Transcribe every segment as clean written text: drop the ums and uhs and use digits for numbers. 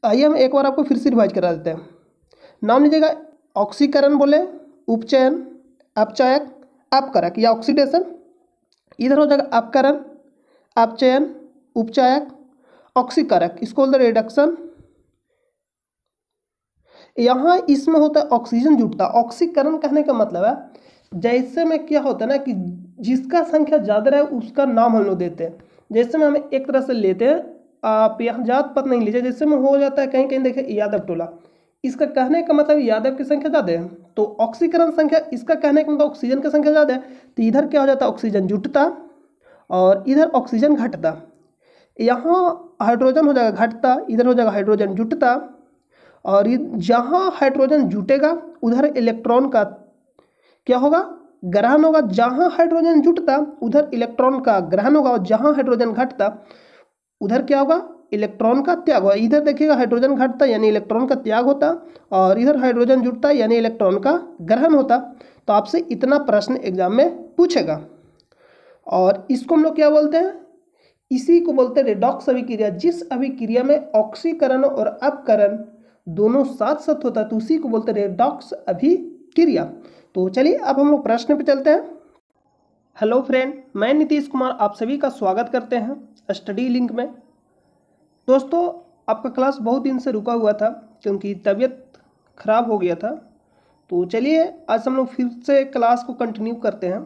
आइए हम एक बार आपको फिर से रिवाइज करा देते हैं। नाम लीजिएगा, ऑक्सीकरण बोले, उपचयन, अपचायक, अपकारक या ऑक्सीडेशन। इधर हो जाएगा अपकरण, अपचयन, उपचायक, ऑक्सीकारक, इसको बोलते हैं रिडक्शन। यहाँ इसमें होता है ऑक्सीजन जुटता। ऑक्सीकरण कहने का मतलब है जैसे में क्या होता है ना कि जिसका संख्या ज़्यादा रहे उसका नाम हम लोग देते हैं। जैसे में हमें एक तरह से लेते हैं, आप यहाँ जात पात नहीं लीजिए। जैसे में हो जाता है कहीं कहीं देखिए यादव टोला, इसका कहने का मतलब यादव की संख्या ज़्यादा है तो ऑक्सीकरण संख्या, इसका कहने का मतलब ऑक्सीजन की संख्या ज़्यादा है तो इधर क्या हो जाता है ऑक्सीजन जुटता और इधर ऑक्सीजन घटता। यहाँ हाइड्रोजन हो जाएगा घटता, इधर हो जाएगा हाइड्रोजन जुटता। और ये जहाँ हाइड्रोजन जुटेगा उधर इलेक्ट्रॉन का क्या होगा, ग्रहण होगा। जहाँ हाइड्रोजन जुटता उधर इलेक्ट्रॉन का ग्रहण होगा और जहाँ हाइड्रोजन घटता उधर क्या होगा, इलेक्ट्रॉन का त्याग होगा। इधर देखिएगा हाइड्रोजन घटता यानी इलेक्ट्रॉन का त्याग होता और इधर हाइड्रोजन जुटता यानी इलेक्ट्रॉन का ग्रहण होता। तो आपसे इतना प्रश्न एग्जाम में पूछेगा। और इसको हम लोग क्या बोलते हैं, इसी को बोलते हैं रेडॉक्स अभिक्रिया। जिस अभिक्रिया में ऑक्सीकरण और अपकरण दोनों साथ साथ होता है तो उसी को बोलते हैं रेडॉक्स अभिक्रिया। तो चलिए अब हम लोग प्रश्न पे चलते हैं। हेलो फ्रेंड, मैं नीतीश कुमार आप सभी का स्वागत करते हैं स्टडी लिंक में। दोस्तों, आपका क्लास बहुत दिन से रुका हुआ था क्योंकि तबीयत खराब हो गया था। तो चलिए आज हम लोग फिर से क्लास को कंटिन्यू करते हैं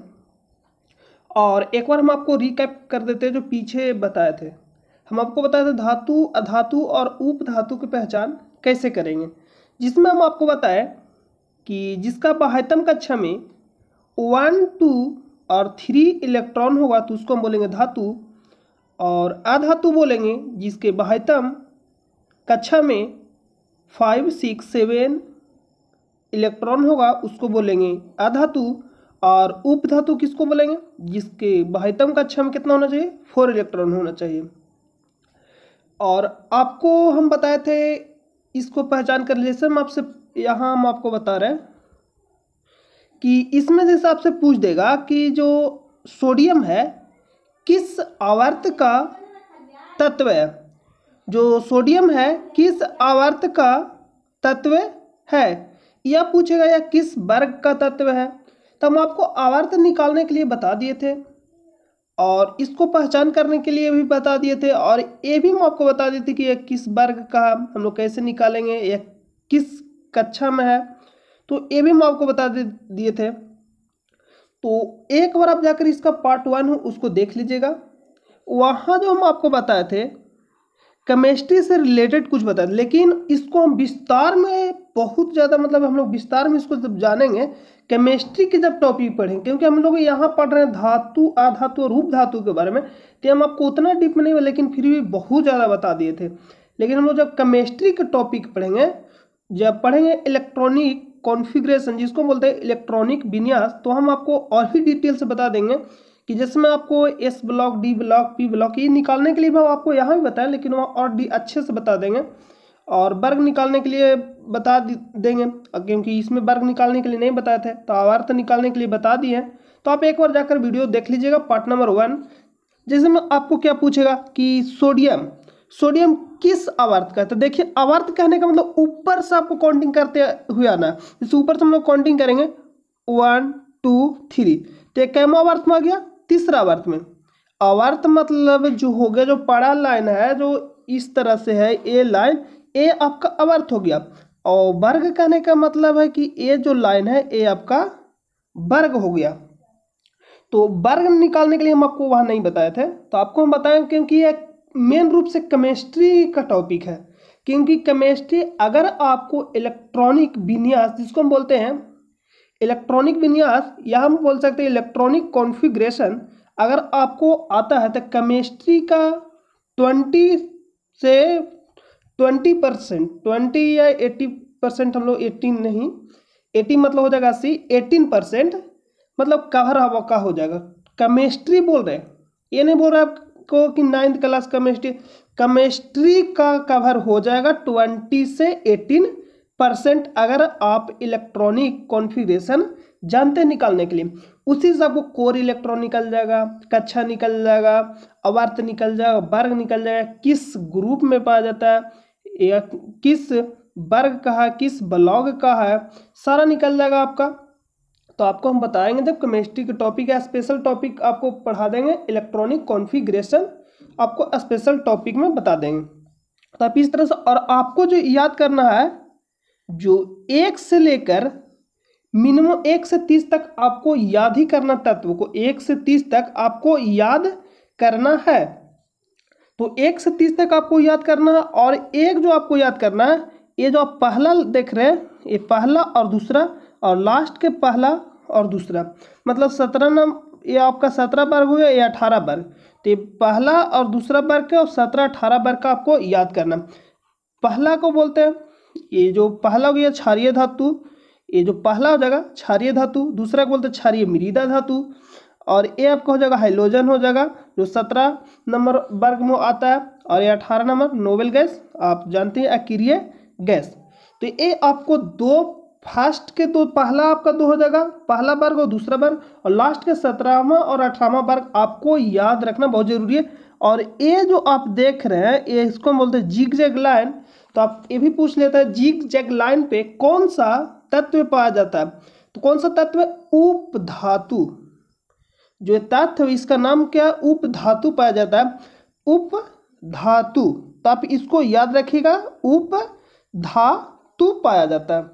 और एक बार हम आपको रिकैप कर देते हैं जो पीछे बताए थे। हम आपको बताए थे धातु, अधातु और उपधातु की पहचान कैसे करेंगे, जिसमें हम आपको बताए कि जिसका बाह्यतम कक्षा में 1, 2 और 3 इलेक्ट्रॉन होगा तो उसको हम बोलेंगे धातु, और अधातु बोलेंगे जिसके बाह्यतम कक्षा में 5, 6, 7 इलेक्ट्रॉन होगा उसको बोलेंगे अधातु। और उपधातु किसको बोलेंगे, जिसके बाह्यतम कक्षा में कितना होना चाहिए, 4 इलेक्ट्रॉन होना चाहिए। और आपको हम बताए थे इसको पहचान कर, जैसे हम आपसे यहाँ हम आपको बता रहे हैं कि इसमें जैसे आपसे पूछ देगा कि जो सोडियम है किस आवर्त का तत्व है, जो सोडियम है किस आवर्त का तत्व है, यह पूछेगा या किस वर्ग का तत्व है। तो हम आपको आवर्त निकालने के लिए बता दिए थे और इसको पहचान करने के लिए भी बता दिए थे और ये भी हम आपको बता दिए थे कि यह किस वर्ग का हम लोग कैसे निकालेंगे, यह किस कक्षा में है, तो ये भी हम आपको बता दिए थे। तो एक बार आप जाकर इसका पार्ट 1 हो उसको देख लीजिएगा। वहाँ जो हम आपको बताए थे केमिस्ट्री से रिलेटेड कुछ बताए, लेकिन इसको हम विस्तार में बहुत ज़्यादा मतलब हम लोग विस्तार में इसको जब जानेंगे केमिस्ट्री के जब टॉपिक पढ़ेंगे, क्योंकि हम लोग यहाँ पढ़ रहे हैं धातु, अधातु और उपधातु के बारे में, तो हम आपको उतना डीप में नहीं लेकिन फिर भी बहुत ज़्यादा बता दिए थे। लेकिन हम लोग जब केमिस्ट्री के टॉपिक पढ़ेंगे, जब पढ़ेंगे इलेक्ट्रॉनिक कॉन्फ़िगरेशन जिसको बोलते हैं इलेक्ट्रॉनिक विन्यास, तो हम आपको और भी डिटेल से बता देंगे कि जिसमें आपको S block, D block, P block ये निकालने के लिए भी हम आपको यहाँ भी बताएं, लेकिन वहाँ और अच्छे से बता देंगे। और वर्ग निकालने के लिए बता देंगे क्योंकि इसमें वर्ग निकालने के लिए नहीं बताए थे, तो आवर्त निकालने के लिए बता दिए। तो आप एक बार जाकर वीडियो देख लीजिएगा पार्ट नंबर 1। जैसे में आपको क्या पूछेगा कि सोडियम किस आवर्त का है, तो देखिए आवर्त कहने का मतलब ऊपर से आपको काउंटिंग करते हुए आना है। जैसे ऊपर से हम लोग काउंटिंग करेंगे 1, 2, 3, तो एक कैमो आवर्त में आ गया, तीसरा आवर्त में। आवर्त मतलब जो हो गया, जो बड़ा लाइन है जो इस तरह से है, ए लाइन, ए आपका आवर्त हो गया। और वर्ग कहने का मतलब है कि ए जो लाइन है ए आपका वर्ग हो गया। तो वर्ग निकालने के लिए हम आपको वहाँ नहीं बताए थे, तो आपको हम बताएं क्योंकि ये मेन रूप से केमिस्ट्री का टॉपिक है। क्योंकि केमिस्ट्री अगर आपको इलेक्ट्रॉनिक विन्यास जिसको हम बोलते हैं इलेक्ट्रॉनिक विन्यास या हम बोल सकते हैं इलेक्ट्रॉनिक कॉन्फ़िगरेशन अगर आपको आता है तो केमिस्ट्री का 20 से 20%, 20 या 80%, हम लोग 18 नहीं, 80 मतलब हो जाएगा 80, 18% मतलब कवर हवा का हो जाएगा। केमिस्ट्री बोल रहे हैं, ये नहीं बोल रहे आपको कि 9th क्लास केमिस्ट्री का कवर हो जाएगा 20 से 18% अगर आप इलेक्ट्रॉनिक कॉन्फ़िगरेशन जानते निकालने के लिए। उसी से आपको कोर इलेक्ट्रॉन निकल जाएगा, कक्षा निकल जाएगा, आवर्त निकल जाएगा, वर्ग निकल जाएगा, किस ग्रुप में पाया जाता है, या किस वर्ग का है, किस ब्लॉक का है, सारा निकल जाएगा आपका। तो आपको हम बताएंगे जब केमिस्ट्री के टॉपिक या स्पेशल टॉपिक आपको पढ़ा देंगे, इलेक्ट्रॉनिक कॉन्फ़िगरेशन आपको स्पेशल टॉपिक में बता देंगे। तो आप इस तरह से, और आपको जो याद करना है, जो 1 से लेकर मिनिमम 1 से 30 तक आपको याद ही करना, तत्व को 1 से 30 तक आपको याद करना है। तो 1 से 30 तक आपको याद करना है। और एक जो आपको याद करना है, ये जो आप पहला देख रहे हैं, ये पहला और दूसरा, और लास्ट के पहला और दूसरा, मतलब 17 नंबर, ये आपका 17 वर्ग हो गया या 18 वर्ग। तो ये पहला और दूसरा वर्ग का और 17-18 वर्ग का आपको याद करना। पहला को बोलते हैं, ये जो पहला हो गया क्षारीय धातु, ये जो पहला हो जाएगा क्षारीय धातु। दूसरा को बोलते हैं क्षारीय मृदा धातु, और ये आपका हो जाएगा हाइड्रोजन हो जाएगा, जो 17 नंबर वर्ग में आता है। और ये 18 नंबर नोबेल गैस, आप जानते हैं अक्रिय गैस। तो ये आपको दो, फर्स्ट के दो, पहला आपका 2 हो जाएगा, पहला वर्ग और दूसरा वर्ग, और लास्ट के 17वां और 18वां वर्ग आपको याद रखना बहुत जरूरी है। और ये जो आप देख रहे हैं, ये इसको हम बोलते हैं जिग जैग लाइन। तो आप ये भी पूछ लेते हैं जिग जैग लाइन पे कौन सा तत्व पाया जाता है, तो कौन सा तत्व? उपधातु। जो तत्व, इसका नाम क्या है? उपधातु पाया जाता है, उपधातु। तो आप इसको याद रखिएगा, उपधातु पाया जाता है।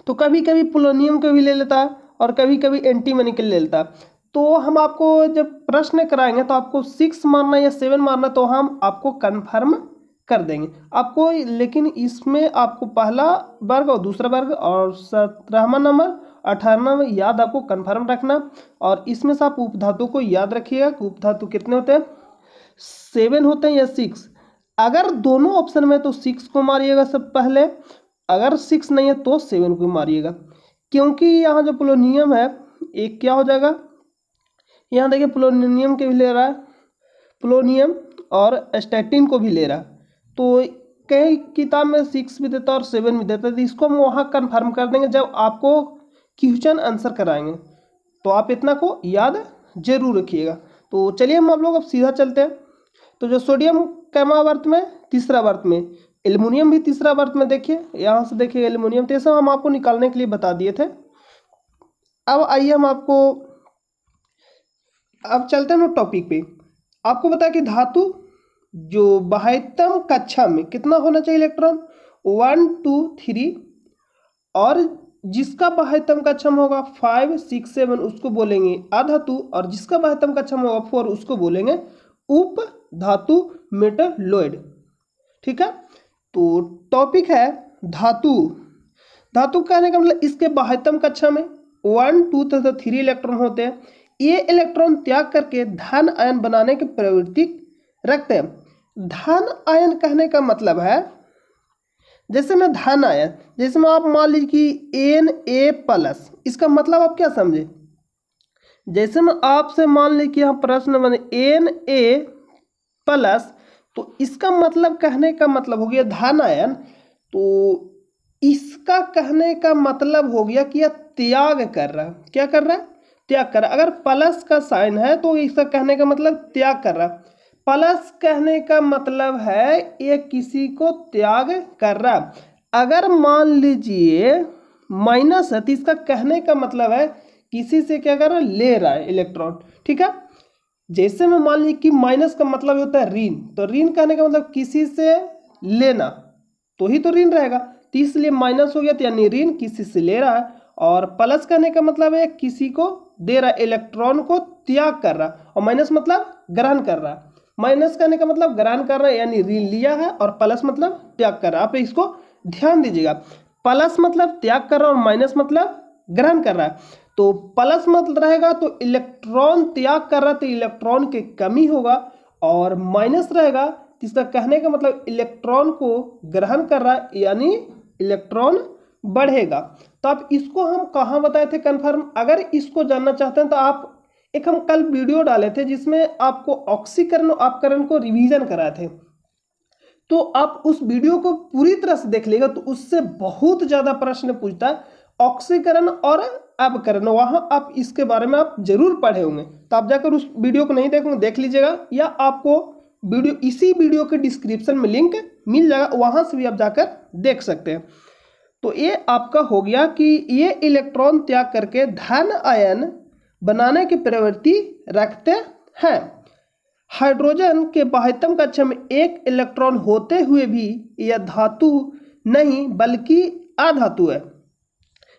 तो कभी कभी पोलोनियम को भी ले लेता है और कभी कभी एंटीमनी के ले लेता है। तो हम आपको जब प्रश्न कराएंगे तो आपको 6 मारना या 7 मारना, तो हम आपको कन्फर्म कर देंगे आपको। लेकिन इसमें आपको पहला वर्ग और दूसरा वर्ग और 17वां नंबर 18वां नंबर याद आपको कन्फर्म रखना। और इसमें से आप उपधातु को याद रखिएगा कि उपधातु कितने होते हैं, 7 होते हैं या 6। अगर दोनों ऑप्शन में तो 6 को मारिएगा सब पहले, अगर 6 नहीं है तो 7 को मारिएगा, क्योंकि यहाँ जो पोलोनियम है एक क्या हो जाएगा, यहाँ देखिए पोलोनियम के भी ले रहा है, पोलोनियम और स्टैटिन को भी ले रहा है। तो कई किताब में 6 भी देता है और 7 भी देता है। तो इसको हम वहाँ कन्फर्म कर देंगे जब आपको क्वेश्चन आंसर कराएंगे। तो आप इतना को याद जरूर रखिएगा। तो चलिए हम आप लोग अब सीधा चलते हैं। तो जो सोडियम कैमा वर्त में, तीसरा वर्त में, एल्युमिनियम भी तीसरा वर्त में, देखिए यहाँ से देखिए एल्युमिनियम, तो ये सब हम आपको निकालने के लिए बता दिए थे। अब आइए हम आपको, अब चलते हैं टॉपिक पे। आपको पता है कि धातु जो बाह्यतम कक्षा में कितना होना चाहिए इलेक्ट्रॉन, 1 2 3, और जिसका बाह्यतम कक्षा में होगा 5 6 7 उसको बोलेंगे अधातु, और जिसका बाह्यतम कक्षा में होगा 4 उसको बोलेंगे उपधातु, मेटालॉइड। ठीक है, तो टॉपिक है धातु। धातु कहने का मतलब इसके बाह्यतम कक्षा में 1 2 तथा 3 इलेक्ट्रॉन होते हैं। ये इलेक्ट्रॉन त्याग करके धन आयन बनाने की प्रवृत्ति रखते हैं। धन आयन कहने का मतलब है, जैसे में धन आयन, जैसे में आप मान लीजिए कि Na+, इसका मतलब आप क्या समझे? जैसे में आपसे मान लीजिए कि यहाँ प्रश्न बने Na+, तो इसका मतलब कहने का मतलब हो गया धन आयन। तो इसका कहने का मतलब हो गया कि यह त्याग कर रहा है। क्या कर रहा है? त्याग कर रहा है। अगर प्लस का साइन है तो इसका कहने का मतलब त्याग कर रहा है। प्लस कहने का मतलब है ये किसी को त्याग कर रहा है। अगर मान लीजिए माइनस है तो इसका कहने का मतलब है किसी से क्या कर रहा है, ले रहा है इलेक्ट्रॉन। ठीक है, जैसे में मान लीजिए कि माइनस का मतलब होता है ऋण, तो ऋण कहने का मतलब किसी से लेना, तो ही तो ऋण रहेगा, तो इसलिए माइनस हो गया, तो यानी ऋण किसी से ले रहा है। और प्लस कहने का मतलब है किसी को दे रहा है, इलेक्ट्रॉन को त्याग कर रहा है, और माइनस मतलब ग्रहण कर रहा है। माइनस करने का मतलब ग्रहण कर रहा है, यानी ऋण लिया है, और प्लस मतलब त्याग कर रहा है। आप इसको ध्यान दीजिएगा, प्लस मतलब त्याग कर रहा है और माइनस मतलब ग्रहण कर रहा है। तो प्लस मतलब रहेगा तो इलेक्ट्रॉन त्याग कर रहा है, तो इलेक्ट्रॉन की कमी होगा, और माइनस रहेगा तो इसका कहने का मतलब इलेक्ट्रॉन को ग्रहण कर रहा है, यानी इलेक्ट्रॉन बढ़ेगा। तो आप इसको हम कहाँ बताए थे कन्फर्म? अगर इसको जानना चाहते हैं तो आप, एक हम कल वीडियो डाले थे जिसमें आपको ऑक्सीकरण और अपकरण को रिवीजन कराए थे, तो आप उस वीडियो को पूरी तरह से देख लेगा, तो उससे बहुत ज्यादा प्रश्न पूछता है ऑक्सीकरण और अपकरण। वहां आप इसके बारे में आप जरूर पढ़े होंगे, तो आप जाकर उस वीडियो को नहीं देखोगे, देख लीजिएगा, या आपको वीडियो, इसी वीडियो के डिस्क्रिप्शन में लिंक मिल जाएगा, वहाँ से भी आप जाकर देख सकते हैं। तो ये आपका हो गया कि ये इलेक्ट्रॉन त्याग करके धन आयन बनाने की प्रवृत्ति रखते हैं। हाइड्रोजन के बाह्यतम कक्षा में एक इलेक्ट्रॉन होते हुए भी यह धातु नहीं बल्कि अधातु है।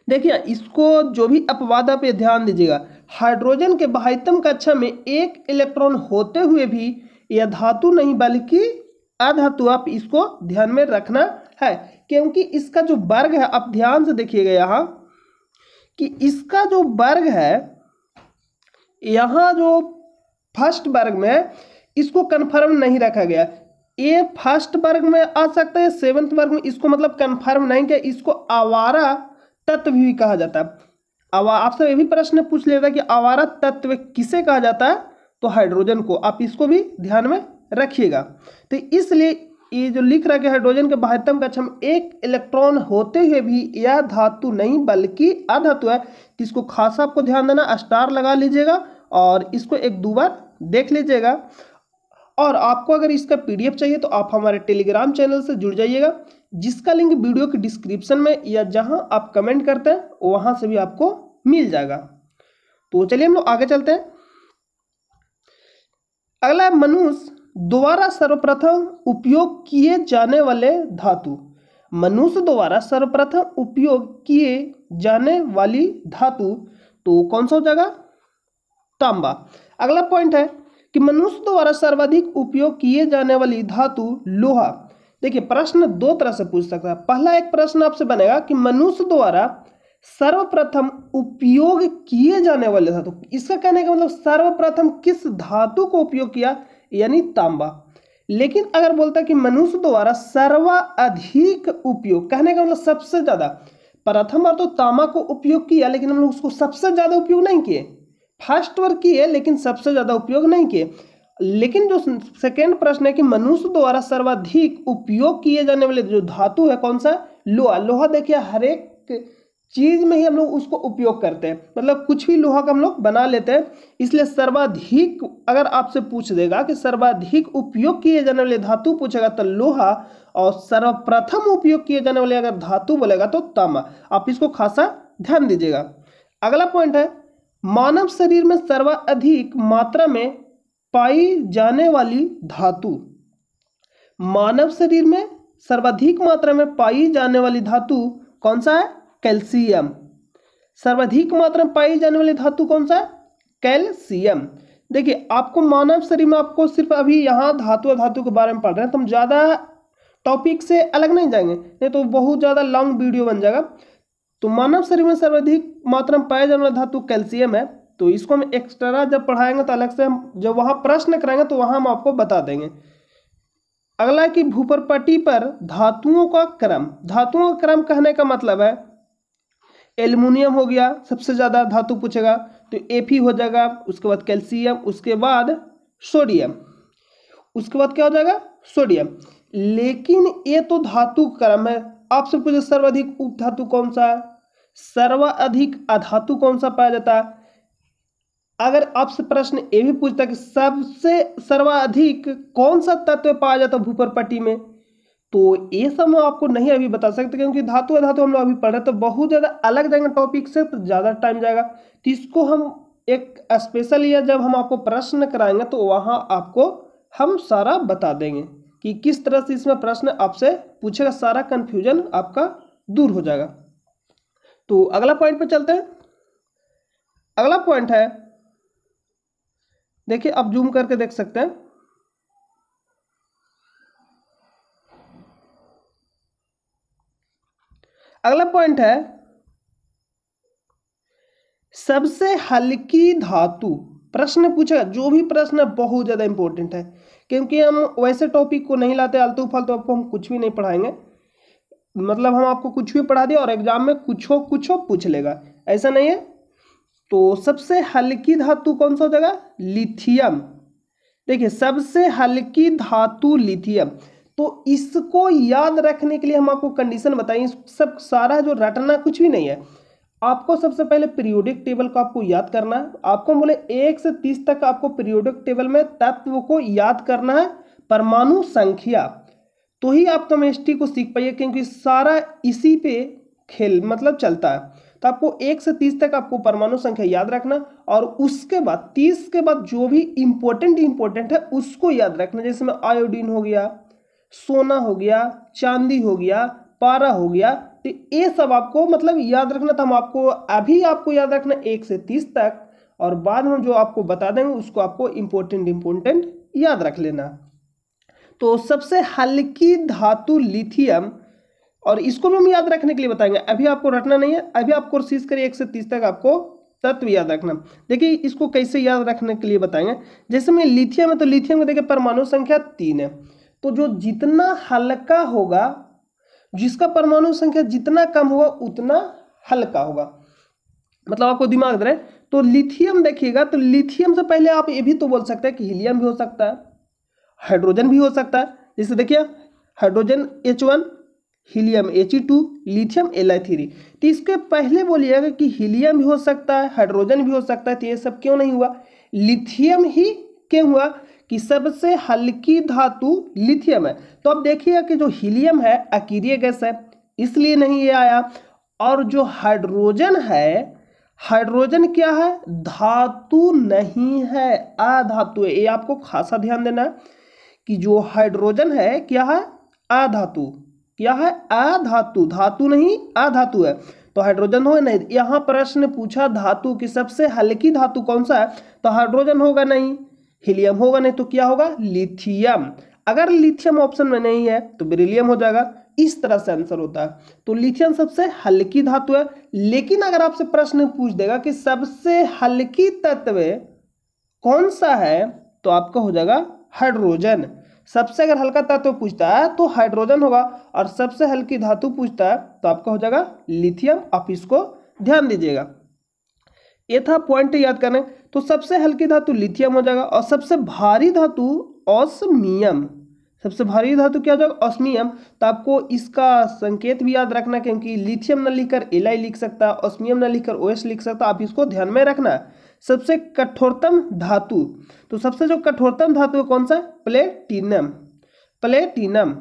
देखिए इसको जो भी अपवाद आप ये ध्यान दीजिएगा, हाइड्रोजन के बाह्यतम कक्षा में एक इलेक्ट्रॉन होते हुए भी यह धातु नहीं बल्कि अधातु, आप इसको ध्यान में रखना है। क्योंकि इसका जो वर्ग है, आप ध्यान से देखिएगा यहाँ कि इसका जो वर्ग है, यहाँ जो फर्स्ट वर्ग में इसको कन्फर्म नहीं रखा गया। ये फर्स्ट वर्ग में आ सकता है, सेवंथ वर्ग में इसको मतलब कन्फर्म नहीं किया, इसको आवारा तत्व भी कहा जाता है। आपसे ये भी प्रश्न पूछ लेता है कि आवारा तत्व किसे कहा जाता है, तो हाइड्रोजन को, आप इसको भी ध्यान में रखिएगा। तो इसलिए ये जो लिख रहा है कि हाइड्रोजन के बाह्यतम कक्षा में एक इलेक्ट्रॉन होते हुए भी यह धातु नहीं बल्कि अधातु है, तो इसको खास आपको ध्यान देना, स्टार लगा लीजिएगा और इसको एक दो बार देख लीजिएगा। और आपको अगर इसका PDF चाहिए तो आप हमारे टेलीग्राम चैनल से जुड़ जाइएगा, जिसका लिंक वीडियो के डिस्क्रिप्शन में या जहां आप कमेंट करते हैं वहां से भी आपको मिल जाएगा। तो चलिए हम लोग आगे चलते हैं। अगला है मनुष्य द्वारा सर्वप्रथम उपयोग किए जाने वाले धातु। मनुष्य द्वारा सर्वप्रथम उपयोग किए जाने वाली धातु तो कौन सा हो जाएगा, तांबा। अगला पॉइंट है कि मनुष्य द्वारा सर्वाधिक उपयोग किए जाने वाली धातु लोहा। देखिए प्रश्न दो तरह से पूछ सकता है। पहला एक प्रश्न आपसे बनेगा कि मनुष्य द्वारा सर्वप्रथम उपयोग किए जाने वाले धातु, इसका कहने का मतलब सर्वप्रथम किस धातु को उपयोग किया, यानी तांबा। लेकिन अगर बोलता कि मनुष्य द्वारा सर्वाधिक उपयोग, कहने का मतलब सबसे ज्यादा, प्रथम बार तो तांबा को उपयोग किया लेकिन हम लोग उसको सबसे ज्यादा उपयोग नहीं किए, फर्स्ट बार किए लेकिन सबसे ज्यादा उपयोग नहीं किए। लेकिन जो सेकेंड प्रश्न है कि मनुष्य द्वारा सर्वाधिक उपयोग किए जाने वाले जो धातु है कौन सा, लोहा। लोहा देखिए हर एक चीज में ही हम लोग उसको उपयोग करते हैं, मतलब कुछ भी लोहा का हम लोग बना लेते हैं। इसलिए सर्वाधिक अगर आपसे पूछ देगा कि सर्वाधिक उपयोग किए जाने वाले धातु पूछेगा तो लोहा, और सर्वप्रथम उपयोग किए जाने वाले अगर धातु बोलेगा तो तांबा। आप इसको खासा ध्यान दीजिएगा। अगला पॉइंट है मानव शरीर में सर्वाधिक मात्रा में पाई जाने वाली धातु। मानव शरीर में सर्वाधिक मात्रा में पाई जाने वाली धातु कौन सा है, कैल्शियम। सर्वाधिक मात्रा में पाई जाने वाली धातु कौन सा है, कैल्शियम। देखिए आपको मानव शरीर में, आपको सिर्फ अभी यहाँ धातु के बारे में पढ़ रहे हैं, तो हम ज़्यादा टॉपिक से अलग नहीं जाएंगे, नहीं तो बहुत ज़्यादा लॉन्ग वीडियो बन जाएगा। तो मानव शरीर में सर्वाधिक मात्रा में पाया जाने वाला धातु कैल्शियम है। तो इसको हम एक्स्ट्रा जब पढ़ाएंगे तो अलग से हम जब वहाँ प्रश्न कराएंगे तो वहाँ हम आपको बता देंगे। अगला कि भूपर्पटी पर धातुओं का क्रम। धातुओं का क्रम कहने का मतलब है एल्युमिनियम हो गया, सबसे ज़्यादा धातु पूछेगा तो Fe हो जाएगा, उसके बाद कैल्शियम, उसके बाद सोडियम, उसके बाद क्या हो जाएगा, सोडियम। लेकिन ये तो धातु क्रम है। आपसे पूछे सर्वाधिक उपधातु कौन सा है, सर्वाधिक अधातु कौन सा पाया जाता है। अगर आपसे प्रश्न ये भी पूछता है कि सबसे सर्वाधिक कौन सा तत्व पाया जाता है भूपर्पटी में, तो ये सब मैं आपको नहीं अभी बता सकते, क्योंकि धातु अधातु हम लोग अभी पढ़ रहे तो बहुत ज़्यादा अलग जाएंगे टॉपिक से, तो ज़्यादा टाइम जाएगा। तो इसको हम एक स्पेशल या जब हम आपको प्रश्न कराएंगे तो वहाँ आपको हम सारा बता देंगे कि किस तरह से इसमें प्रश्न आपसे पूछेगा, सारा कन्फ्यूजन आपका दूर हो जाएगा। तो अगला पॉइंट पे चलते हैं। अगला पॉइंट है, देखिए आप जूम करके देख सकते हैं। अगला पॉइंट है सबसे हल्की धातु। प्रश्न पूछेगा, जो भी प्रश्न बहुत ज्यादा इंपॉर्टेंट है, क्योंकि हम वैसे टॉपिक को नहीं लाते आलतू फालतू, आपको हम कुछ भी नहीं पढ़ाएंगे, मतलब हम आपको कुछ भी पढ़ा दिया और एग्जाम में कुछ हो पूछ लेगा, ऐसा नहीं है। तो सबसे हल्की धातु कौन सा हो जाएगा, लिथियम। देखिए सबसे हल्की धातु लिथियम। तो इसको याद रखने के लिए हम आपको कंडीशन बताएंगे, सब सारा जो रटना कुछ भी नहीं है। आपको सबसे पहले पीरियोडिक टेबल को आपको याद करना है। आपको बोले 1 से 30 तक आपको पीरियोडिक टेबल में तत्व को याद करना है, परमाणु संख्या, तो ही आप केमिस्ट्री को सीख पाइए, क्योंकि सारा इसी पे खेल मतलब चलता है। तो आपको 1 से 30 तक आपको परमाणु संख्या याद रखना, और उसके बाद 30 के बाद जो भी इंपॉर्टेंट है उसको याद रखना। जैसे में आयोडीन हो गया, सोना हो गया, चांदी हो गया, पारा हो गया, तो ये सब आपको मतलब याद रखना था। हम आपको अभी आपको याद रखना 1 से 30 तक, और बाद में जो आपको बता देंगे उसको आपको इंपॉर्टेंट याद रख लेना। तो सबसे हल्की धातु लिथियम, और इसको भी हम याद रखने के लिए बताएंगे, अभी आपको रटना नहीं है। अभी आप कोशिश करिए 1 से 30 तक आपको तत्व याद रखना। देखिए इसको कैसे याद रखने के लिए बताएंगे। जैसे में लिथियम है, तो लिथियम में देखिए परमाणु संख्या 3 है, तो जो जितना हल्का होगा, जिसका परमाणु संख्या जितना कम होगा उतना हल्का होगा, मतलब आपको दिमाग रहे। तो लिथियम देखिएगा, तो लिथियम से पहले आप ये भी तो बोल सकते हैं कि हीलियम भी हो सकता है, हाइड्रोजन भी हो सकता है। जैसे देखिए hydrogen H1, helium He2, lithium Li3। तो इसके पहले बोलिएगा कि हीलियम भी हो सकता है, हाइड्रोजन भी हो सकता है, तो ये सब क्यों नहीं हुआ? लिथियम ही क्यों हुआ? कि सबसे हल्की धातु लिथियम है। तो अब देखिए कि जो हीलियम है अकीरीय गैस है, इसलिए नहीं ये आया। और जो हाइड्रोजन है, हाइड्रोजन क्या है? धातु नहीं है, अधातु है। ये आपको खासा ध्यान देना है कि जो हाइड्रोजन है क्या है? अधातु। क्या है? अधातु, धातु नहीं अधातु है। तो हाइड्रोजन होगा नहीं। यहाँ प्रश्न पूछा धातु की सबसे हल्की धातु कौन सा है, तो हाइड्रोजन होगा नहीं, हीलियम होगा नहीं, तो क्या होगा? लिथियम। अगर लिथियम ऑप्शन में नहीं है तो बेरिलियम हो जाएगा। इस तरह से आंसर होता है। तो लिथियम सबसे हल्की धातु है। लेकिन अगर आपसे प्रश्न पूछ देगा कि सबसे हल्की तत्व कौन सा है, तो आपका हो जाएगा हाइड्रोजन। सबसे अगर हल्का तत्व पूछता है तो हाइड्रोजन होगा, और सबसे हल्की धातु पूछता है तो आपका हो जाएगा लिथियम। आप इसको ध्यान दीजिएगा, ये था पॉइंट याद करने। तो सबसे हल्की धातु लिथियम हो जाएगा, और सबसे भारी धातु ऑस्मियम। सबसे भारी धातु क्या हो जाएगा? ऑस्मियम। तो आपको इसका संकेत भी याद रखना, क्योंकि लिथियम न लिखकर Li लिख सकता है, ऑस्मियम न लिखकर OS लिख सकता है। आप इसको ध्यान में रखना है। सबसे कठोरतम धातु, तो सबसे जो कठोरतम धातु है कौन सा है? प्लेटिनम। प्लेटिनम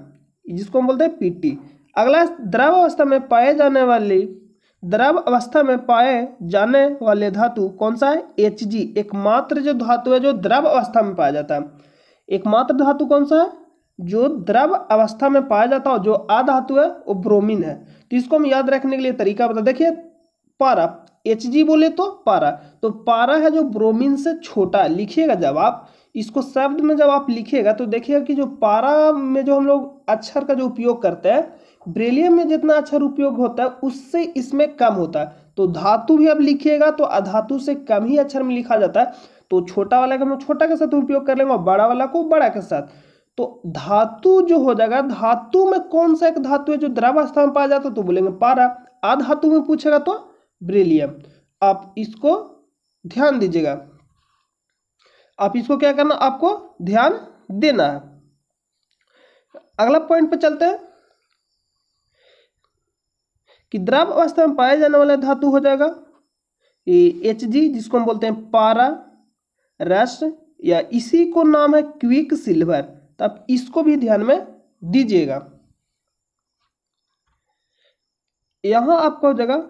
जिसको हम बोलते हैं Pt। अगला द्रव अवस्था में पाए जाने वाले धातु कौन सा है? Hg। एकमात्र जो धातु है जो द्रव अवस्था में पाया जाता है। एकमात्र धातु कौन सा है? जो द्रव अवस्था में पाया जाता है। जो अधातु है वो ब्रोमीन है। तो इसको हम याद रखने के लिए तरीका बता। देखिए पारा, Hg बोले तो पारा, तो पारा है जो ब्रोमीन से छोटा। लिखिएगा जब आप इसको शब्द में जब आप लिखिएगा तो देखिएगा कि जो पारा में जो हम लोग अक्षर का जो उपयोग करते हैं, बेरिलियम में जितना अक्षर उपयोग होता है उससे इसमें कम होता है। तो धातु भी अब लिखिएगा तो अधातु से कम ही अक्षर में लिखा जाता है। तो छोटा वाला का हम छोटा के साथ उपयोग कर लेंगे और बड़ा वाला को बड़ा के साथ। तो धातु जो हो जाएगा, धातु में कौन सा एक धातु है जो द्रव अवस्था में पाया जाता है, तो बोलेंगे पारा। अधातु में पूछेगा तो बेरिलियम। आप इसको ध्यान दीजिएगा, आप इसको क्या करना, आपको ध्यान देना है। अगला पॉइंट पे चलते हैं कि द्रव अवस्था में पाए जाने वाला धातु हो जाएगा ये Hg, जिसको हम बोलते हैं पारा रस, या इसी को नाम है क्विक सिल्वर। तो आप इसको भी ध्यान में दीजिएगा। यहां आपका हो जाएगा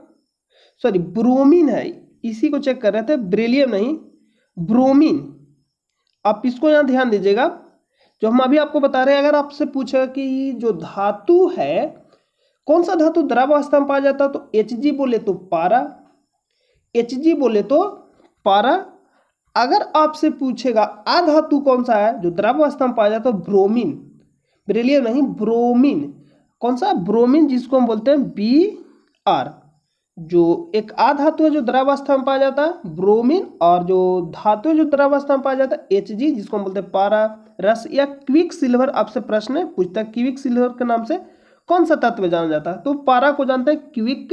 सॉरी ब्रोमीन है, इसी को चेक कर रहे थे, बेरिलियम नहीं ब्रोमीन। आप इसको यहां ध्यान दीजिएगा जो हम अभी आपको बता रहे हैं। अगर आपसे पूछे कि जो धातु है कौन सा धातु द्रव अवस्था में पाया जाता है, तो Hg बोले तो पारा, Hg बोले तो पारा। अगर आपसे पूछेगा अधातु कौन सा है जो द्रव अवस्था में पाया जाता है, ब्रोमीन, बेरिलियम नहीं ब्रोमीन। कौन सा? ब्रोमीन, जिसको हम बोलते हैं Br। जो एक अधातु है जो द्रव अवस्था में पाया जाता है ब्रोमीन, और जो धातु है जो द्रव अवस्था में पाया जाता है Hg, जिसको हम बोलते हैं पारा रस या क्विक सिल्वर। आपसे प्रश्न पूछता है क्विक सिल्वर के नाम से कौन सा तत्व जाना जाता है, तो पारा को जानते हैं क्विक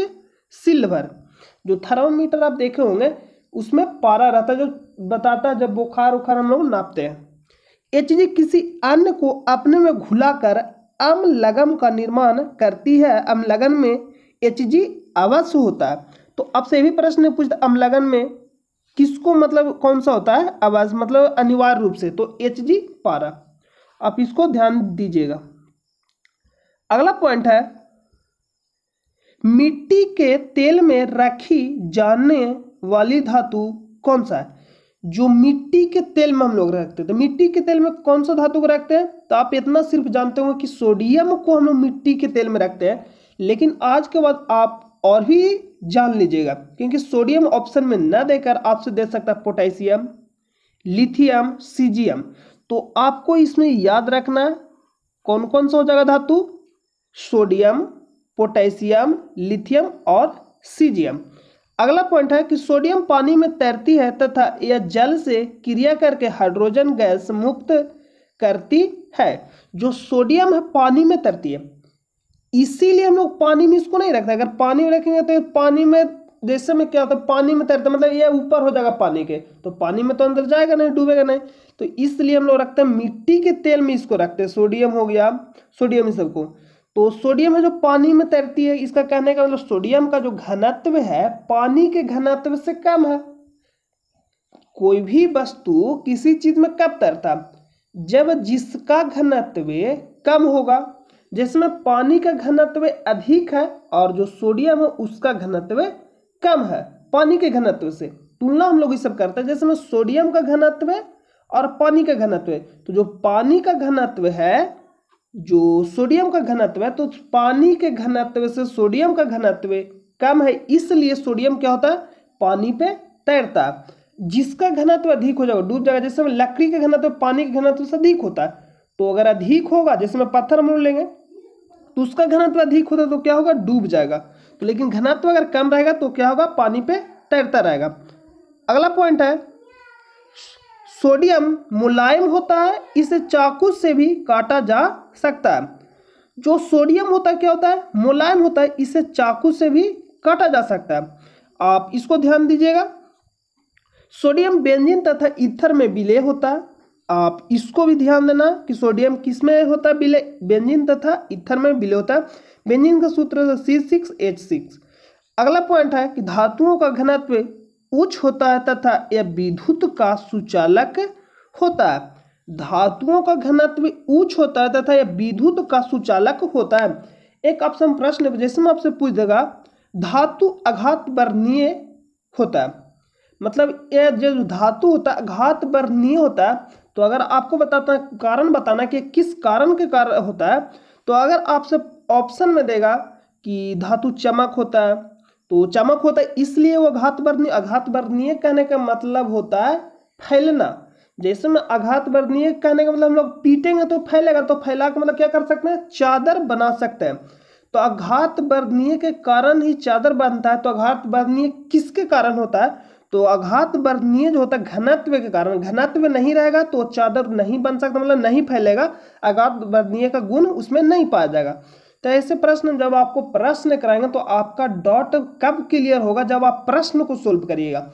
सिल्वर। जो थर्मामीटर आप देखे होंगे उसमें पारा रहता है, जो बताता है जब बुखार उखार हम लोग नापते हैं। Hg किसी अन्न को अपने में घुलाकर अम्लगम का निर्माण करती है। अम्लगन में Hg अवश्य होता है। तो आपसे भी प्रश्न पूछता अम्लगन में किसको मतलब कौन सा होता है? अवश्य मतलब अनिवार्य रूप से, तो Hg पारा। आप इसको ध्यान दीजिएगा। अगला पॉइंट है, मिट्टी के तेल में रखी जाने वाली धातु कौन सा है? जो मिट्टी के तेल में हम लोग रखते हैं, तो मिट्टी के तेल में कौन सा धातु को रखते हैं? तो आप इतना सिर्फ जानते होंगे कि सोडियम को हम लोग मिट्टी के तेल में रखते हैं, लेकिन आज के बाद आप और भी जान लीजिएगा, क्योंकि सोडियम ऑप्शन में न देकर आपसे दे सकता है पोटेशियम, लिथियम, सीजियम। तो आपको इसमें याद रखना है कौन कौन सा हो जाएगा धातु? सोडियम, पोटेशियम, लिथियम और सीजियम। अगला पॉइंट है कि सोडियम पानी में तैरती है तथा यह जल से क्रिया करके हाइड्रोजन गैस मुक्त करती है। जो सोडियम है पानी में तैरती है, इसीलिए हम लोग पानी में इसको नहीं रखते। अगर पानी में रखेंगे तो पानी में जैसे में क्या होता है, पानी में तैरता मतलब ये ऊपर हो जाएगा पानी के, तो पानी में तो अंदर जाएगा नहीं, डूबेगा नहीं। तो इसलिए हम लोग रखते हैं मिट्टी के तेल में इसको रखते हैं। सोडियम हो गया, सोडियम इस सबको। तो सोडियम है जो पानी में तैरती है, इसका कहने का मतलब सोडियम का जो घनत्व है पानी के घनत्व से कम है। कोई भी वस्तु किसी चीज में कब तैरता? जब जिसका घनत्व कम होगा। जिसमें पानी का घनत्व अधिक है और जो सोडियम है उसका घनत्व कम है पानी के घनत्व से। तुलना हम लोग ये सब करते हैं, जैसे में सोडियम का घनत्व और पानी का घनत्व। तो जो पानी का घनत्व है, जो सोडियम का घनत्व है, तो पानी के घनत्व से सोडियम का घनत्व कम है, इसलिए सोडियम क्या होता है? पानी पे तैरता है। जिसका घनत्व अधिक हो जाएगा डूब जाएगा। जैसे में लकड़ी का घनत्व पानी के घनत्व से अधिक होता है, तो अगर अधिक होगा, जैसे में पत्थर हम लोग लेंगे तो उसका घनत्व अधिक होता है तो क्या होगा? डूब जाएगा। तो लेकिन घनत्व अगर कम रहेगा तो क्या होगा? पानी पे तैरता रहेगा। अगला पॉइंट है, सोडियम मुलायम होता है, इसे चाकू से भी काटा जा सकता है। जो सोडियम होता है क्या होता है? मुलायम होता है, इसे चाकू से भी काटा जा सकता है। आप इसको ध्यान दीजिएगा। सोडियम बेंजीन तथा ईथर में विलय होता है। आप इसको भी ध्यान देना कि सोडियम किस में होता है विलय? बेंजीन तथा ईथर में विलय होता है। बेंजीन का सूत्र है C6H6। अगला पॉइंट है कि धातुओं का घनत्व उच्च होता है तथा यह विद्युत का सुचालक होता है। धातुओं का घनत्व उच्च होता है तथा यह विद्युत का सुचालक होता है। एक ऑप्शन प्रश्न जैसे मैं आपसे पूछ देगा, धातु आघात वर्णीय होता है, मतलब यह जो धातु होता है आघात वर्णीय होता है। तो अगर आपको बताता कारण बताना कि किस कारण के कारण होता है, तो अगर आपसे ऑप्शन में देगा कि धातु चमक होता है, तो चमक होता है इसलिए वो आघात वर्णीय। आघात वर्णीय कहने का मतलब होता है फैलना। जैसे में आघात वर्णीय कहने का मतलब हम लोग पीटेंगे तो फैलेगा, तो फैला के मतलब क्या कर सकते हैं? चादर बना सकते हैं। तो आघात वर्णीय के कारण ही चादर बनता है। तो आघात वर्णीय किसके कारण होता है? तो आघात वर्णीय जो होता है घनत्व के कारण। घनत्व नहीं रहेगा तो चादर नहीं बन सकता, मतलब नहीं फैलेगा। आघात वर्णीय का गुण उसमें नहीं पाया जाएगा। तो ऐसे प्रश्न जब आपको प्रश्न कराएंगे तो आपका डाउट कब क्लियर होगा? जब आप प्रश्न को सोल्व करिएगा।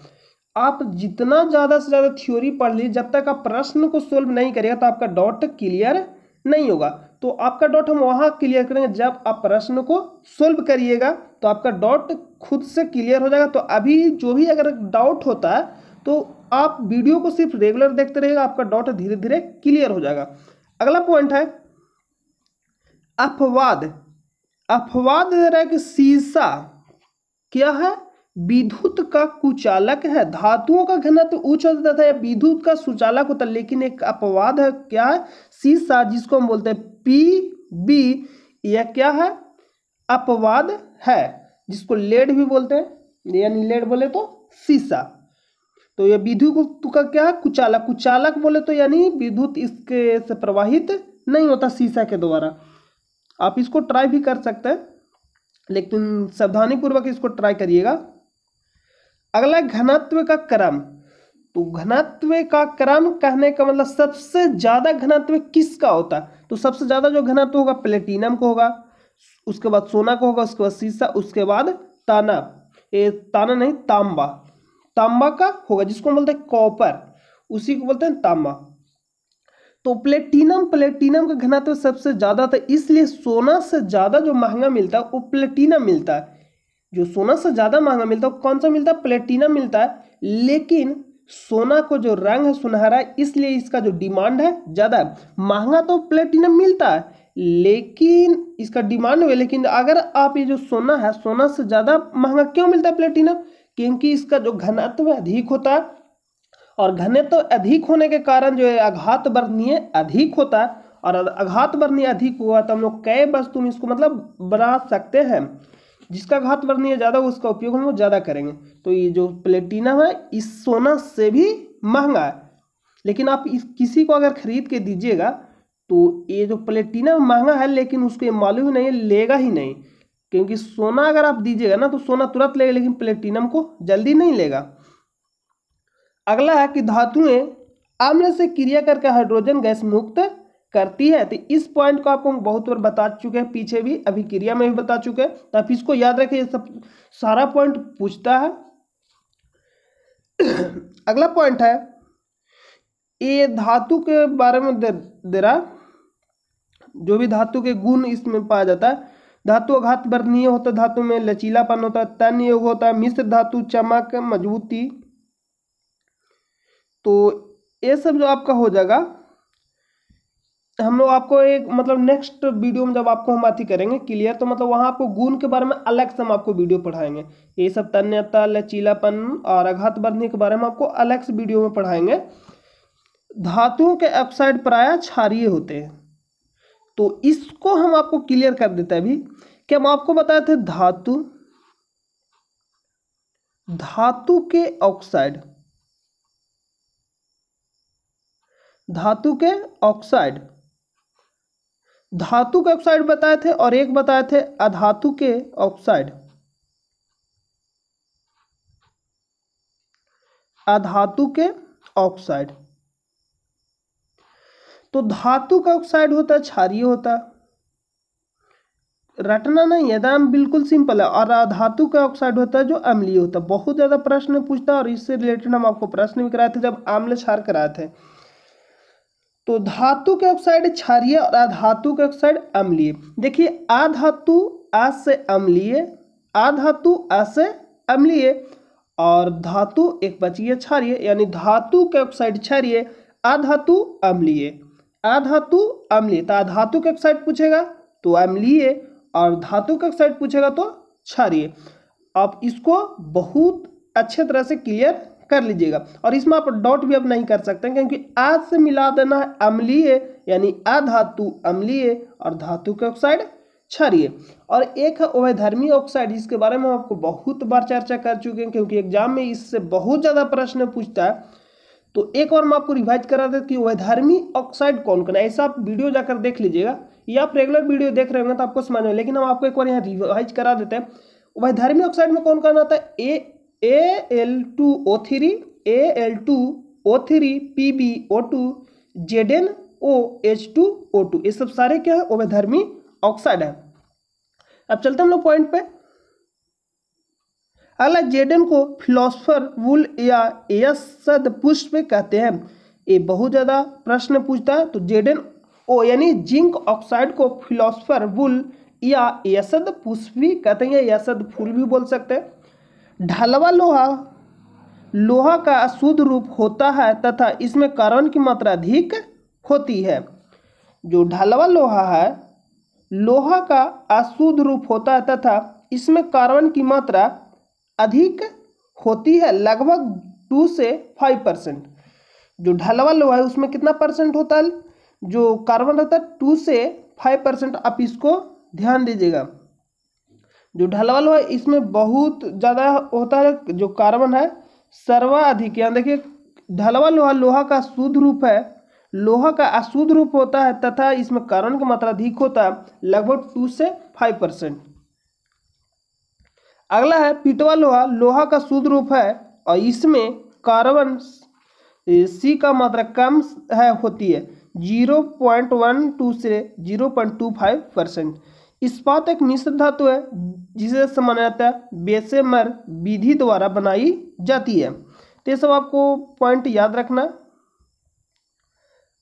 आप जितना ज़्यादा से ज़्यादा थ्योरी पढ़ लीजिए, जब तक आप प्रश्न को सोल्व नहीं करिएगा तो आपका डाउट क्लियर नहीं होगा। तो आपका डाउट हम वहाँ क्लियर करेंगे जब आप प्रश्न को सोल्व करिएगा, तो आपका डाउट खुद से क्लियर हो जाएगा। तो अभी जो भी अगर डाउट होता है तो आप वीडियो को सिर्फ रेगुलर देखते रहिएगा, आपका डाउट धीरे धीरे क्लियर हो जाएगा। अगला पॉइंट है अपवाद। अपवाद दे रहा है कि शीशा क्या है? विद्युत का कुचालक है। धातुओं का घनत्व उच्च होता है या विद्युत का सुचालक होता है, लेकिन एक अपवाद है। क्या है? शीशा, जिसको हम बोलते हैं PB, यह क्या है? अपवाद है, जिसको लेड भी बोलते हैं, यानी लेड बोले तो शीशा। तो यह विद्युत का क्या है? कुचालक। कुचालक बोले तो यानी विद्युत इसके से प्रवाहित नहीं होता शीशा के द्वारा। आप इसको ट्राई भी कर सकते हैं, लेकिन सावधानी पूर्वक इसको ट्राई करिएगा। अगला घनत्व का क्रम। तो घनत्व का क्रम कहने का मतलब सबसे ज्यादा घनत्व किसका होता है? तो सबसे ज्यादा जो घनत्व होगा प्लेटिनम को होगा, उसके बाद सोना को होगा, उसके बाद सीसा, उसके बाद ताना। ताना नहीं, तांबा। तांबा का होगा, जिसको बोलते हैं कॉपर, उसी को बोलते हैं तांबा। तो प्लेटिनम का घनत्व सबसे ज्यादा था, इसलिए सोना से ज्यादा जो महंगा मिलता है वो प्लेटिनम मिलता है। जो सोना से ज्यादा महंगा मिलता है वो कौन सा मिलता है? प्लेटिनम मिलता है। लेकिन सोना को जो रंग है सुनहरा, इसलिए इसका जो डिमांड है ज़्यादा है। महंगा तो प्लेटिनम मिलता है लेकिन इसका डिमांड है, लेकिन अगर आप ये जो सोना है, सोना से ज़्यादा महंगा क्यों मिलता है प्लेटिनम? क्योंकि इसका जो घनत्व अधिक होता है, और घनत्व अधिक होने के कारण जो है आघात वर्णीय अधिक होता है, और आघात वर्णीय अधिक हुआ तो हम लोग कई वस्तु में इसको मतलब बना सकते हैं। जिसका घात वर्णीय ज़्यादा हो उसका उपयोग हम लोग ज़्यादा करेंगे। तो ये जो प्लेटिनम है इस सोना से भी महंगा है, लेकिन आप इस किसी को अगर खरीद के दीजिएगा तो ये जो प्लेटिनम महंगा है लेकिन उसको ये मालूम ही नहीं है, लेगा ही नहीं। क्योंकि सोना अगर आप दीजिएगा ना तो सोना तुरंत लेगा, लेकिन प्लेटिनम को जल्दी नहीं लेगा। अगला है कि धातुएं आम्ल से क्रिया करके हाइड्रोजन गैस मुक्त करती है। तो इस पॉइंट को आपको बहुत बार बता चुके हैं, पीछे भी अभिक्रिया में भी बता चुके हैं, तो आप इसको याद रखिए, ये सब सारा पॉइंट पूछता है। अगला पॉइंट है ये धातु के बारे में दे रहा, जो भी धातु के गुण इसमें पाया जाता है। धातु आघात वर्णीय होता है, धातु में लचीलापन होता है, तन्य योग होता है, मिश्र धातु, चमक, मजबूती। तो ये सब जो आपका हो जाएगा, हम लोग आपको एक मतलब नेक्स्ट वीडियो में जब आपको हम बात ही करेंगे क्लियर, तो मतलब वहाँ आपको गुण के बारे में अलग से हम आपको वीडियो पढ़ाएंगे। ये सब तन्यता, लचीलापन और आघात वर्णीय के बारे में आपको अलग से वीडियो में पढ़ाएंगे। धातुओं के ऑक्साइड प्रायः क्षारीय होते हैं, तो इसको हम आपको क्लियर कर देते हैं अभी कि हम आपको बताए थे धातु के ऑक्साइड, धातु के ऑक्साइड, धातु के ऑक्साइड बताए थे और एक बताए थे अधातु के ऑक्साइड। अधातु के ऑक्साइड, तो धातु का ऑक्साइड होता है क्षारीय होता है, रटना नहीं, एकदम बिल्कुल सिंपल है। और अधातु का ऑक्साइड होता है जो अम्लीय होता है। बहुत ज्यादा प्रश्न पूछता है और इससे रिलेटेड हम आपको प्रश्न भी कराए थे जब आम्ल क्षार कराए थे। तो धातु के ऑक्साइड क्षारीय और अधातु के ऑक्साइड अम्लीय। देखिए अधातु आ से अम्लीय, अधातु आ से अम्लीय, और धातु एक बची है क्षारीय, यानी धातु के ऑक्साइड क्षारीय, अधातु अम्लीय, अधातु अम्लीय। तो अधातु के ऑक्साइड पूछेगा तो अम्लीय और धातु के ऑक्साइड पूछेगा तो क्षारीय। आप इसको बहुत अच्छे तरह से क्लियर कर लीजिएगा, और इसमें आप डॉट भी अब नहीं कर सकते क्योंकि आज से मिला देना है अम्लीय, यानी अधातु अम्लीय और धातु के ऑक्साइड क्षारीय। और एक है उभयधर्मी ऑक्साइड, जिसके बारे में हम आपको बहुत बार चर्चा कर चुके हैं क्योंकि एग्जाम में इससे बहुत ज़्यादा प्रश्न पूछता है। तो एक बार मैं आपको रिवाइज करा दें कि उभयधर्मी ऑक्साइड कौन कौन है। ऐसा आप वीडियो जाकर देख लीजिएगा, या आप रेगुलर वीडियो देख रहे होंगे तो आपको समझ में, लेकिन हम आपको एक बार यहाँ रिवाइज करा देते हैं। उभयधर्मी ऑक्साइड में कौन कौन आता है? Al2O3, Al2O3, PbO2, ZnOH2O2, ये सब सारे क्या है? उभयधर्मी ऑक्साइड है। अब चलते हम लोग पॉइंट पे। अगला Zn को फिलोसफर वुल या यशद पुष्प कहते हैं। ये बहुत ज्यादा प्रश्न पूछता है। तो ZnO यानी जिंक ऑक्साइड को फिलोसफर वुल या यशद पुष्प भी कहते हैं, यशद फूल भी बोल सकते हैं। ढलवा लोहा लोहा का अशुद्ध रूप होता है तथा इसमें कार्बन की मात्रा अधिक होती है। जो ढलवा लोहा है, लोहा का अशुद्ध रूप होता है तथा इसमें कार्बन की मात्रा अधिक होती है, लगभग 2 से 5%। जो ढलवा लोहा है उसमें कितना परसेंट होता है? जो कार्बन रहता है 2 से 5%। आप इसको ध्यान दीजिएगा। जो ढलवा लोहा है इसमें बहुत ज़्यादा होता है, जो कार्बन है सर्वाधिक। यहाँ देखिए ढलवा लोहा लोहा का शुद्ध रूप है, लोहा का अशुद्ध रूप होता है तथा इसमें कार्बन की मात्रा अधिक होता है, लगभग 2 से 5%। अगला है पिटवा लोहा लोहा का शुद्ध रूप है और इसमें कार्बन सी का मात्रा कम है होती है, 0.12 से 0.25%। इस्पात एक मिश्र धातु है जिसे सामान्यतः बेसेमर विधि द्वारा बनाई जाती है। तो ये सब आपको पॉइंट याद रखना।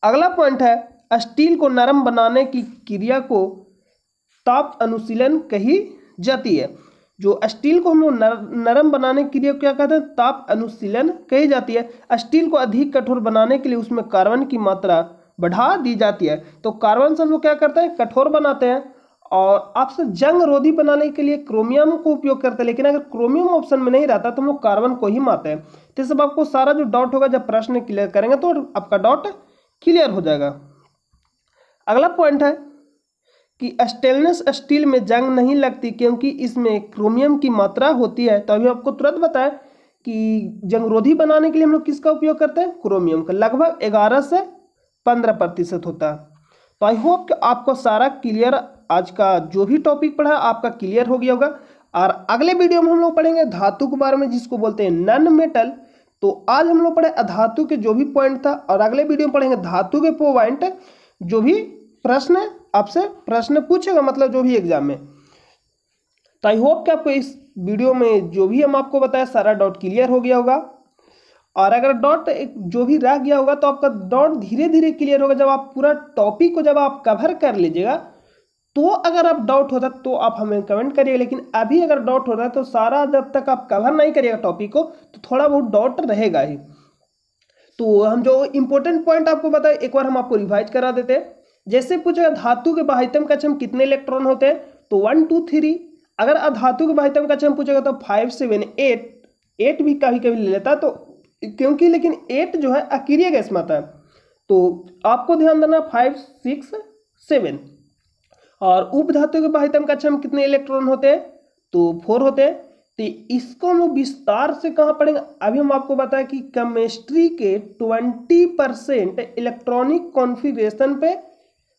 अगला पॉइंट है स्टील को नरम बनाने की क्रिया को ताप अनुशीलन कही जाती है। जो स्टील को हम लोग नरम बनाने के लिए क्या कहते हैं, ताप अनुशीलन कही जाती है। स्टील को अधिक कठोर बनाने के लिए उसमें कार्बन की मात्रा बढ़ा दी जाती है। तो कार्बन से हम लोग क्या करते हैं, कठोर बनाते हैं। और आपसे जंग रोधी बनाने के लिए क्रोमियम को उपयोग करते हैं, लेकिन अगर क्रोमियम ऑप्शन में नहीं रहता तो हम लोग कार्बन को ही मारते हैं। तो सब आपको सारा जो डाउट होगा जब प्रश्न क्लियर करेंगे तो आपका डाउट क्लियर हो जाएगा। अगला पॉइंट है कि स्टेनलेस स्टील में जंग नहीं लगती क्योंकि इसमें क्रोमियम की मात्रा होती है। तो अभी आपको तुरंत बताया कि जंगरोधी बनाने के लिए हम लोग किसका उपयोग करते हैं, क्रोमियम का, लगभग 11 से 15% होता है। तो आई होप कि आपको सारा क्लियर, आज का जो भी टॉपिक पढ़ा आपका क्लियर हो गया होगा। और अगले वीडियो में हम लोग पढ़ेंगे धातु के बारे में, जिसको बोलते हैं नॉन मेटल। तो आज हम लोग पढ़े अधातु के जो भी पॉइंट था, और अगले वीडियो में पढ़ेंगे धातु के पॉइंट, जो भी प्रश्न आपसे प्रश्न पूछेगा, मतलब जो भी एग्जाम में। तो आई होप कि आपको इस वीडियो में जो भी हम आपको बताया सारा डाउट क्लियर हो गया होगा। और अगर डाउट जो भी रह गया होगा तो आपका डाउट धीरे धीरे क्लियर होगा जब आप पूरा टॉपिक को जब आप कवर कर लीजिएगा। तो अगर आप डाउट होता तो आप हमें कमेंट करिएगा, लेकिन अभी अगर डाउट हो रहा है तो सारा जब तक आप कवर नहीं करिएगा टॉपिक को तो थोड़ा बहुत डाउट रहेगा ही। तो हम जो इंपॉर्टेंट पॉइंट आपको बताए एक बार हम आपको रिवाइज करा देते हैं। जैसे पूछेगा धातु के बाह्यतम कक्ष में कितने इलेक्ट्रॉन होते हैं, तो 1 2 3। अगर अधातु के बाह्यतम कक्ष में पूछेगा तो 5 7 8 भी कभी कभी ले लेता है, तो क्योंकि लेकिन 8 जो है अक्रिय गैस में आता है। तो आपको ध्यान देना 5 6 7। और उपधातु के बाह्यतम कक्ष में कितने इलेक्ट्रॉन होते हैं, तो 4 होते हैं। तो इसको हम लोग विस्तार से कहाँ पढ़ेंगे, अभी हम आपको बताएं कि केमिस्ट्री के 20% इलेक्ट्रॉनिक कॉन्फ़िगरेशन पे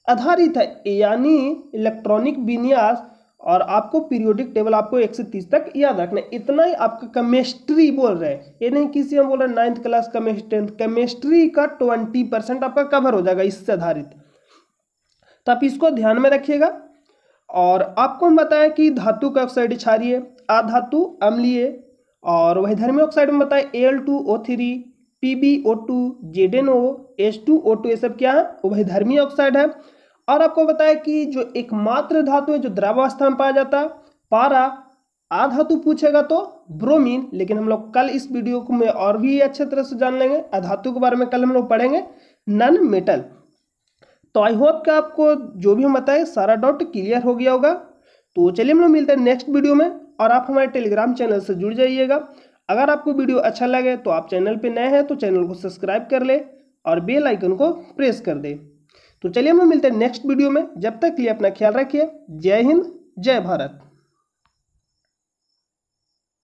आधारित है, यानी इलेक्ट्रॉनिक विन्यास। और आपको पीरियोडिक टेबल आपको 1 से 30 तक याद रखना है। इतना ही आपका केमिस्ट्री बोल रहे हैं, ये नहीं किसी हम बोल रहे हैं 9th क्लास केमिस्ट्री का 20% आपका कवर हो जाएगा इससे आधारित। तो आप इसको ध्यान में रखिएगा। और आपको हम बताया कि धातु का ऑक्साइड क्षारीय, अधातु अम्लीय, और वही धर्मी ऑक्साइड में बताया Al2O3, PbO2, ZnO, H2O2, ये सब क्या है, वही धर्मी ऑक्साइड है। और आपको बताया कि जो एकमात्र धातु है जो द्रवावस्था में पाया जाता है पारा। अधातु पूछेगा तो ब्रोमीन, लेकिन हम लोग कल इस वीडियो को में और भी अच्छे तरह से जान लेंगे। अधातु के बारे में कल हम लोग पढ़ेंगे नॉन मेटल। तो आई होप कि आपको जो भी हम बताए सारा डाउट क्लियर हो गया होगा। तो चलिए हम लोग मिलते हैं नेक्स्ट वीडियो में, और आप हमारे टेलीग्राम चैनल से जुड़ जाइएगा। अगर आपको वीडियो अच्छा लगे तो आप चैनल पे नए हैं तो चैनल को सब्सक्राइब कर ले और बेल आइकन को प्रेस कर दे। तो चलिए हम लोग मिलते हैं नेक्स्ट वीडियो में, जब तक के लिए अपना ख्याल रखिए। जय हिंद, जय भारत।